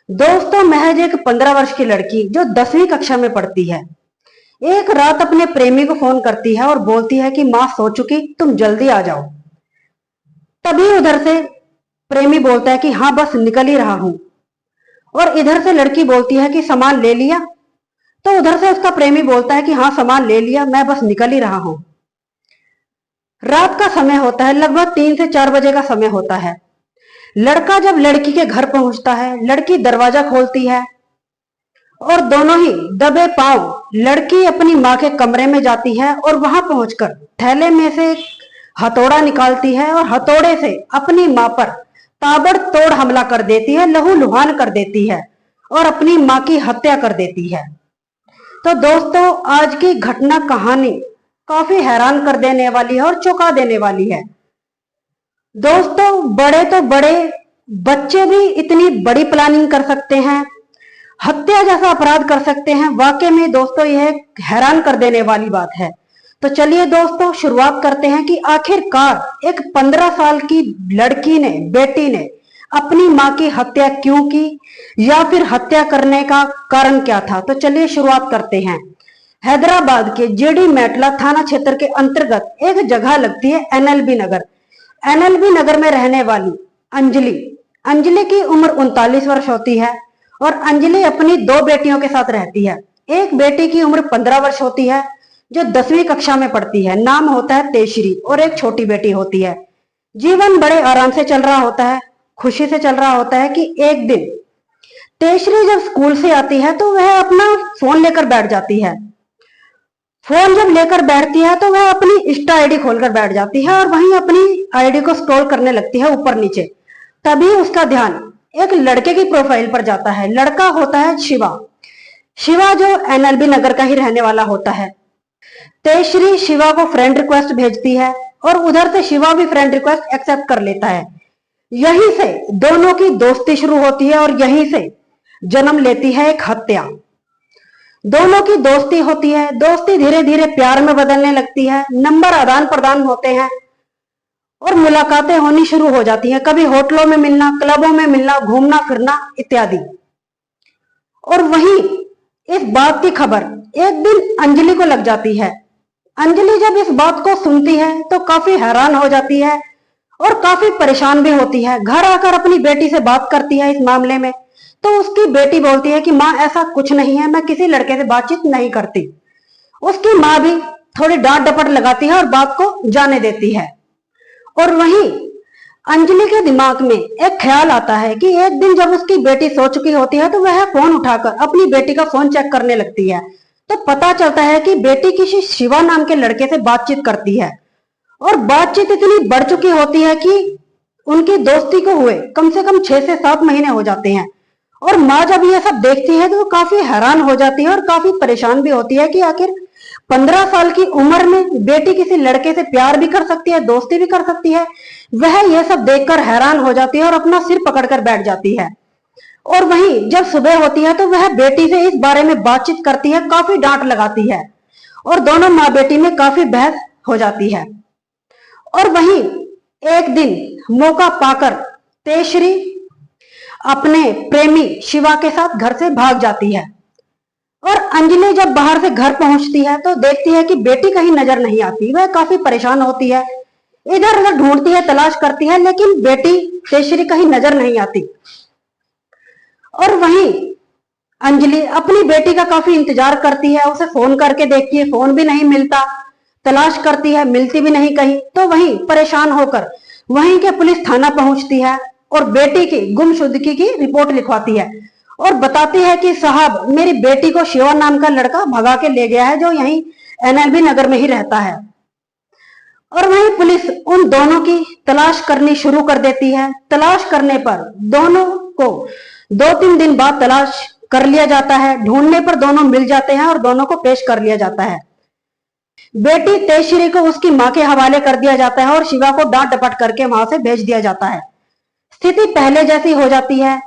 दोस्तों, महज एक 15 वर्ष की लड़की जो 10वीं कक्षा में पढ़ती है, एक रात अपने प्रेमी को फोन करती है और बोलती है कि माँ सो चुकी, तुम जल्दी आ जाओ। तभी उधर से प्रेमी बोलता है कि हाँ बस निकल ही रहा हूं। और इधर से लड़की बोलती है कि सामान ले लिया। तो उधर से उसका प्रेमी बोलता है कि हाँ सामान ले लिया, मैं बस निकल ही रहा हूं। रात का समय होता है, लगभग 3 से 4 बजे का समय होता है। लड़का जब लड़की के घर पहुंचता है, लड़की दरवाजा खोलती है और दोनों ही दबे पांव लड़की अपनी माँ के कमरे में जाती है और वहां पहुंचकर थैले में से एक हथौड़ा निकालती है और हथौड़े से अपनी माँ पर ताबड़तोड़ हमला कर देती है, लहूलुहान कर देती है और अपनी माँ की हत्या कर देती है। तो दोस्तों, आज की घटना कहानी काफी हैरान कर देने वाली है और चौंका देने वाली है। दोस्तों, बड़े तो बड़े, बच्चे भी इतनी बड़ी प्लानिंग कर सकते हैं, हत्या जैसा अपराध कर सकते हैं। वाकई में दोस्तों यह हैरान कर देने वाली बात है। तो चलिए दोस्तों, शुरुआत करते हैं कि आखिरकार एक 15 साल की लड़की ने, बेटी ने अपनी माँ की हत्या क्यों की, या फिर हत्या करने का कारण क्या था। तो चलिए शुरुआत करते हैं। हैदराबाद के जेडी मेटला थाना क्षेत्र के अंतर्गत एक जगह लगती है एनएलबी नगर। एनएलबी नगर में रहने वाली अंजलि अंजलि की उम्र 39 वर्ष होती है और अंजलि अपनी 2 बेटियों के साथ रहती है। एक बेटी की उम्र 15 वर्ष होती है जो 10वीं कक्षा में पढ़ती है, नाम होता है तेशरी, और एक छोटी बेटी होती है। जीवन बड़े आराम से चल रहा होता है, खुशी से चल रहा होता है कि एक दिन तेशरी जब स्कूल से आती है तो वह अपना फोन लेकर बैठ जाती है। फोन जब लेकर बैठती है तो वह अपनी इंस्टा आईडी खोलकर बैठ जाती है और वहीं अपनी आईडी को स्क्रॉल करने लगती है ऊपर नीचे। तभी उसका ध्यान एक लड़के की प्रोफाइल पर जाता है। लड़का होता है शिवा। शिवा जो एनएलबी नगर का ही रहने वाला होता है। तेजश्री शिवा को फ्रेंड रिक्वेस्ट भेजती है और उधर से शिवा भी फ्रेंड रिक्वेस्ट एक्सेप्ट कर लेता है। यहीं से दोनों की दोस्ती शुरू होती है और यहीं से जन्म लेती है एक हत्या। दोनों की दोस्ती होती है, दोस्ती धीरे धीरे प्यार में बदलने लगती है, नंबर आदान प्रदान होते हैं और मुलाकातें होनी शुरू हो जाती हैं। कभी होटलों में मिलना, क्लबों में मिलना, घूमना फिरना इत्यादि। और वहीं इस बात की खबर एक दिन अंजलि को लग जाती है। अंजलि जब इस बात को सुनती है तो काफी हैरान हो जाती है और काफी परेशान भी होती है। घर आकर अपनी बेटी से बात करती है इस मामले में, तो उसकी बेटी बोलती है कि माँ ऐसा कुछ नहीं है, मैं किसी लड़के से बातचीत नहीं करती। उसकी माँ भी थोड़ी डांट डपट लगाती है और बात को जाने देती है। और वहीं अंजलि के दिमाग में एक ख्याल आता है कि एक दिन जब उसकी बेटी सो चुकी होती है तो वह फोन उठाकर अपनी बेटी का फोन चेक करने लगती है। तो पता चलता है कि बेटी किसी शिवा नाम के लड़के से बातचीत करती है और बातचीत इतनी बढ़ चुकी होती है कि उनकी दोस्ती को हुए कम से कम 6 से 7 महीने हो जाते हैं। और माँ जब ये सब देखती है तो वो काफी हैरान हो जाती है और काफी परेशान भी होती है कि आखिर 15 साल की उम्र में बेटी किसी लड़के से प्यार भी कर सकती है, दोस्ती भी कर सकती है। वह यह सब देखकर हैरान हो जाती है और अपना सिर पकड़कर बैठ जाती है। और वहीं जब सुबह होती है तो वह बेटी से इस बारे में बातचीत करती है, काफी डांट लगाती है और दोनों माँ बेटी में काफी बहस हो जाती है। और वहीं एक दिन मौका पाकर तेजश्री अपने प्रेमी शिवा के साथ घर से भाग जाती है। और अंजलि जब बाहर से घर पहुंचती है तो देखती है कि बेटी कहीं नजर नहीं आती। वह काफी परेशान होती है, इधर उधर ढूंढती है, तलाश करती है, लेकिन बेटी तेजश्री कहीं नजर नहीं आती। और वहीं अंजलि अपनी बेटी का काफी इंतजार करती है, उसे फोन करके देखती है, फोन भी नहीं मिलता, तलाश करती है, मिलती भी नहीं कहीं। तो वहीं परेशान होकर वहीं के पुलिस थाना पहुंचती है और बेटी की गुमशुदगी की रिपोर्ट लिखवाती है और बताती है कि साहब, मेरी बेटी को शिवा नाम का लड़का भगा के ले गया है जो यहीं एनएलबी नगर में ही रहता है। और वहीं पुलिस उन दोनों की तलाश करनी शुरू कर देती है। तलाश करने पर दोनों को 2-3 दिन बाद तलाश कर लिया जाता है। ढूंढने पर दोनों मिल जाते हैं और दोनों को पेश कर लिया जाता है। बेटी तेजश्री को उसकी माँ के हवाले कर दिया जाता है और शिवा को डांट डपट करके वहां से भेज दिया जाता है। स्थिति पहले जैसी हो जाती है।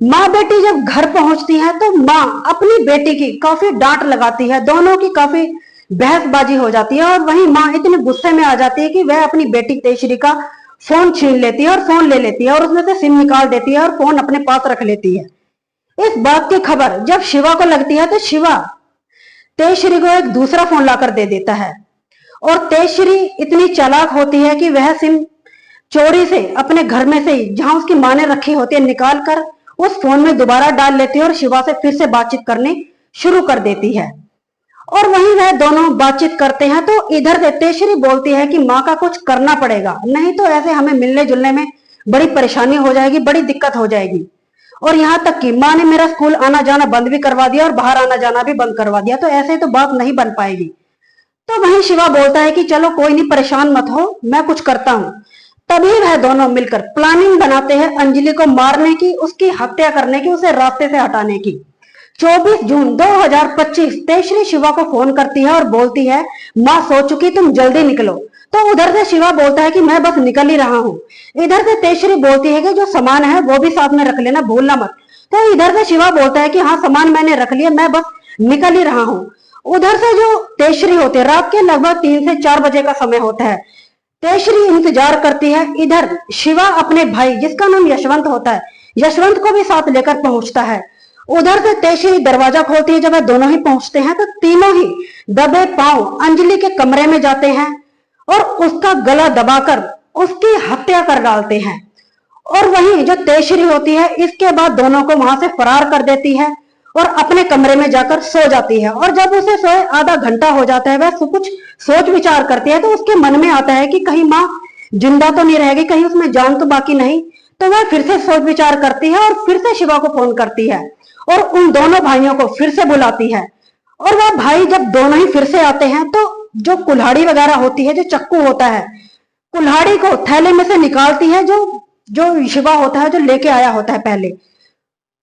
माँ बेटी जब घर पहुंचती है तो माँ अपनी बेटी की काफी डांट लगाती है, दोनों की काफी बहसबाजी हो जाती है। और वहीं माँ इतने गुस्से में आ जाती है कि वह अपनी बेटी तेजश्री का फोन छीन लेती है और फोन ले लेती है और उसमें से सिम निकाल देती है और फोन अपने पास रख लेती है। इस बात की खबर जब शिवा को लगती है तो शिवा तेजश्री को एक दूसरा फोन लाकर दे देता है और तेजश्री इतनी चालाक होती है कि वह सिम चोरी से अपने घर में से ही जहां उसकी मां ने रखी होती है निकाल कर उस फोन में दोबारा डाल लेती है और शिवा से फिर से बातचीत करनी शुरू कर देती है। और वहीं वह दोनों बातचीत करते हैं तो इधर से तेजश्री बोलती है कि माँ का कुछ करना पड़ेगा, नहीं तो ऐसे हमें मिलने जुलने में बड़ी परेशानी हो जाएगी, बड़ी दिक्कत हो जाएगी। और यहाँ तक कि माँ ने मेरा स्कूल आना जाना बंद भी करवा दिया और बाहर आना जाना भी बंद करवा दिया, तो ऐसे तो बात नहीं बन पाएगी। तो वहीं शिवा बोलता है कि चलो कोई नहीं, परेशान मत हो, मैं कुछ करता हूँ। तभी वह दोनों मिलकर प्लानिंग बनाते हैं अंजलि को मारने की, उसकी हत्या करने की, उसे रास्ते से हटाने की। 24 जून 2025 तेजश्री शिवा को फोन करती है और बोलती है माँ सो चुकी, तुम जल्दी निकलो। तो उधर से शिवा बोलता है कि मैं बस निकल ही रहा हूँ। इधर से तेजश्री बोलती है कि जो सामान है वो भी साथ में रख लेना, भूलना मत। तो इधर से शिवा बोलता है कि हाँ सामान मैंने रख लिया, मैं बस निकल ही रहा हूँ। उधर से जो तेजश्री होती है, रात के लगभग 3 से 4 बजे का समय होता है। तेजश्री इंतजार करती है। इधर शिवा अपने भाई जिसका नाम यशवंत होता है, यशवंत को भी साथ लेकर पहुंचता है। उधर से तेजश्री दरवाजा खोलती है। जब वह दोनों ही पहुंचते हैं तो तीनों ही दबे पांव अंजलि के कमरे में जाते हैं और उसका गला दबाकर उसकी हत्या कर डालते हैं। और वहीं जो तेजश्री होती है इसके बाद दोनों को वहां से फरार कर देती है और अपने कमरे में जाकर सो जाती है। और जब उसे सोए आधा घंटा हो जाता है, वह कुछ सोच विचार करती है तो उसके मन में आता है कि कहीं माँ जिंदा तो नहीं रहेगी, कहीं उसमें जान तो बाकी नहीं। तो वह फिर से सोच विचार करती है और फिर से शिवा को फोन करती है और उन दोनों भाइयों को फिर से बुलाती है। और वह भाई जब दोनों ही फिर से आते हैं तो जो कुल्हाड़ी वगैरह होती है, जो चक्कू होता है, कुल्हाड़ी को थैले में से निकालती है। जो शिवा होता है, जो लेके आया होता है पहले,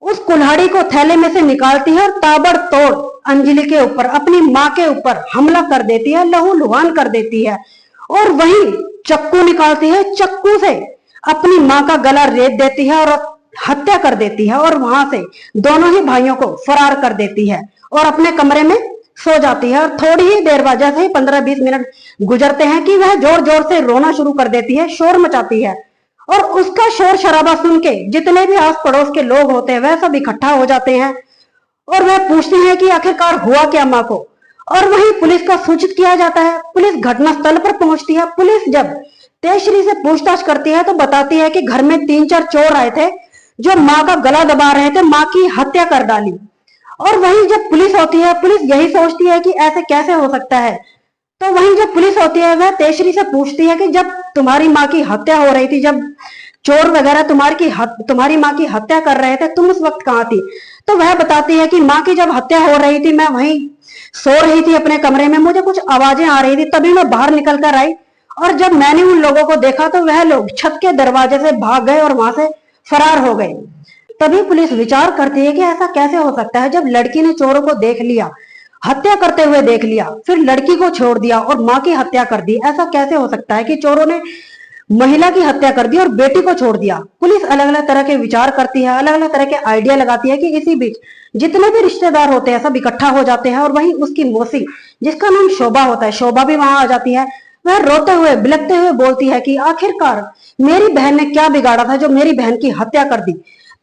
उस कुल्हाड़ी को थैले में से निकालती है और ताबड़तोड़ अंजलि के ऊपर, अपनी माँ के ऊपर हमला कर देती है, लहूलुहान कर देती है। और वहीं चक्कू निकालती है, चक्कू से अपनी माँ का गला रेत देती है और हत्या कर देती है। और वहां से दोनों ही भाइयों को फरार कर देती है और अपने कमरे में सो जाती है। और थोड़ी ही देर बाद, जैसे ही 15-20 मिनट गुजरते हैं, कि वह जोर जोर से रोना शुरू कर देती है, शोर मचाती है। और उसका शोर शराबा सुन के जितने भी आस पड़ोस के लोग होते हैं वह सब इकट्ठा हो जाते हैं और वह पूछते हैं कि आखिरकार हुआ क्या माँ को। और वहीं पुलिस को सूचित किया जाता है। पुलिस घटनास्थल पर पहुंचती है। पुलिस जब तेजश्री से पूछताछ करती है तो बताती है कि घर में 3-4 चोर आए थे जो माँ का गला दबा रहे थे, माँ की हत्या कर डाली। और वहीं जब पुलिस होती है, पुलिस यही सोचती है कि ऐसे कैसे हो सकता है। तो वहीं जब पुलिस होती है वह तेजश्री से पूछती है कि जब तुम्हारी माँ की हत्या हो रही थी, जब चोर वगैरह तुम्हारी माँ की हत्या कर रहे थे, तुम उस वक्त कहाँ थी। तो वह बताती है कि माँ की जब हत्या हो रही थी मैं वहीं सो रही थी अपने कमरे में, मुझे कुछ आवाजें आ रही थी, तभी मैं बाहर निकल कर आई और जब मैंने उन लोगों को देखा तो वह लोग छत के दरवाजे से भाग गए और वहां से फरार हो गए। तभी पुलिस विचार करती है कि ऐसा कैसे हो सकता है, जब लड़की ने चोरों को देख लिया, हत्या करते हुए देख लिया, फिर लड़की को छोड़ दिया और माँ की हत्या कर दी, ऐसा कैसे हो सकता है कि चोरों ने महिला की हत्या कर दी और बेटी को छोड़ दिया। पुलिस अलग अलग तरह के विचार करती है, अलग अलग तरह के आइडिया लगाती है कि इसी बीच जितने भी रिश्तेदार होते हैं सब इकट्ठा हो जाते हैं। और वहीं उसकी मौसी जिसका नाम शोभा होता है, शोभा भी वहां आ जाती है। वह रोते हुए बिलखते हुए बोलती है कि आखिरकार मेरी बहन ने क्या बिगाड़ा था जो मेरी बहन की हत्या कर दी।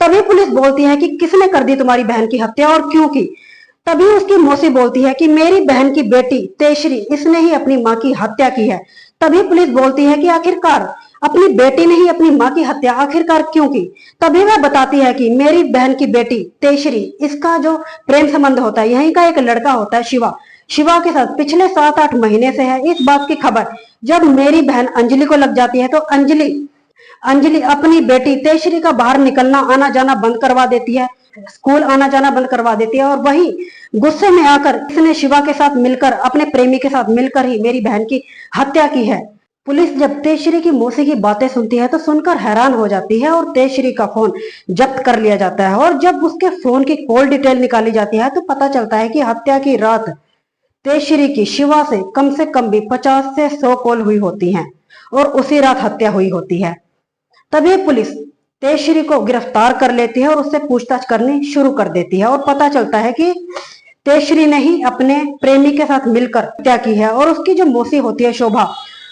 तभी पुलिस बोलती है कि किसने कर दी तुम्हारी बहन की हत्या और क्यों की। तभी उसकी मौसी बोलती है कि मेरी बहन की बेटी तेजश्री, इसने ही अपनी माँ की हत्या की है। तभी पुलिस बोलती है कि आखिरकार अपनी बेटी ने ही अपनी माँ की हत्या आखिरकार क्यों की। तभी वह बताती है कि मेरी बहन की बेटी तेजश्री, इसका जो प्रेम संबंध होता है, यहीं का एक लड़का होता है शिवा के साथ पिछले 7-8 महीने से है। इस बात की खबर जब मेरी बहन अंजलि को लग जाती है तो अंजलि अपनी बेटी तेजश्री का बाहर निकलना आना जाना बंद करवा देती है, स्कूल आना जाना बंद करवा देती है। और वही गुस्से में आकर इसने शिवा के साथ मिलकर, अपने प्रेमी के साथ मिलकर ही मेरी बहन की हत्या की है। पुलिस जब तेजश्री की मौसी की बातें सुनती है तो सुनकर हैरान हो जाती है और तेजश्री का फोन जब्त कर लिया जाता है। और जब उसके फोन की कॉल डिटेल निकाली जाती है तो पता चलता है कि हत्या की रात तेजश्री की शिवा से कम भी 50 से 100 कॉल हुई होती हैं और उसी रात हत्या हुई होती है। तभी पुलिस तेजश्री को गिरफ्तार कर लेती है और उससे पूछताछ करनी शुरू कर देती है और पता चलता है कि तेजश्री ने ही अपने प्रेमी के साथ मिलकर हत्या की है। और उसकी जो मौसी होती है शोभा,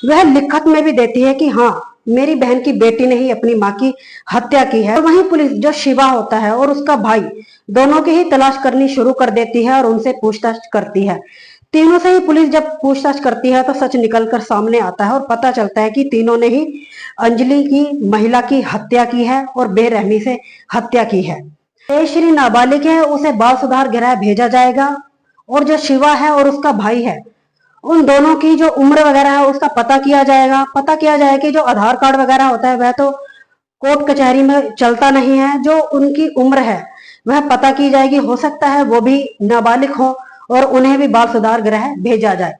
वह लिखत में भी देती है कि हाँ मेरी बहन की बेटी ने ही अपनी माँ की हत्या की है। और वहीं पुलिस जो शिवा होता है और उसका भाई दोनों की ही तलाश करनी शुरू कर देती है और उनसे पूछताछ करती है। तीनों से ही पुलिस जब पूछताछ करती है तो सच निकलकर सामने आता है और पता चलता है कि तीनों ने ही अंजलि की महिला की हत्या की है और बेरहमी से हत्या की है। श्री नाबालिग है, उसे बाल सुधार गृह भेजा जाएगा। और जो शिवा है और उसका भाई है, उन दोनों की जो उम्र वगैरह है उसका पता किया जाएगा। पता किया जाए कि जो आधार कार्ड वगैरह होता है वह तो कोर्ट कचहरी में चलता नहीं है, जो उनकी उम्र है वह पता की जाएगी। हो सकता है वो भी नाबालिग हो और उन्हें भी बाल सुधार गृह भेजा जाए।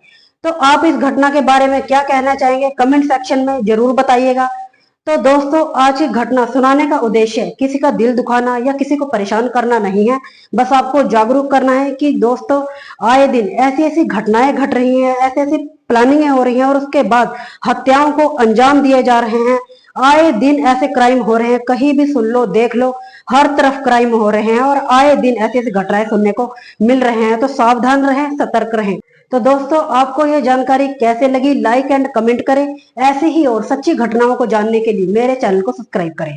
तो आप इस घटना के बारे में क्या कहना चाहेंगे, कमेंट सेक्शन में जरूर बताइएगा। तो दोस्तों, आज की घटना सुनाने का उद्देश्य किसी का दिल दुखाना या किसी को परेशान करना नहीं है, बस आपको जागरूक करना है कि दोस्तों आए दिन ऐसी ऐसी घटनाएं घट रही हैं, ऐसी ऐसी प्लानिंग हो रही हैं और उसके बाद हत्याओं को अंजाम दिए जा रहे हैं। आए दिन ऐसे क्राइम हो रहे हैं, कहीं भी सुन लो देख लो, हर तरफ क्राइम हो रहे हैं और आए दिन ऐसी ऐसी घटनाएं सुनने को मिल रहे हैं। तो सावधान रहें, सतर्क रहें। तो दोस्तों, आपको यह जानकारी कैसे लगी, लाइक एंड कमेंट करें। ऐसे ही और सच्ची घटनाओं को जानने के लिए मेरे चैनल को सब्सक्राइब करें।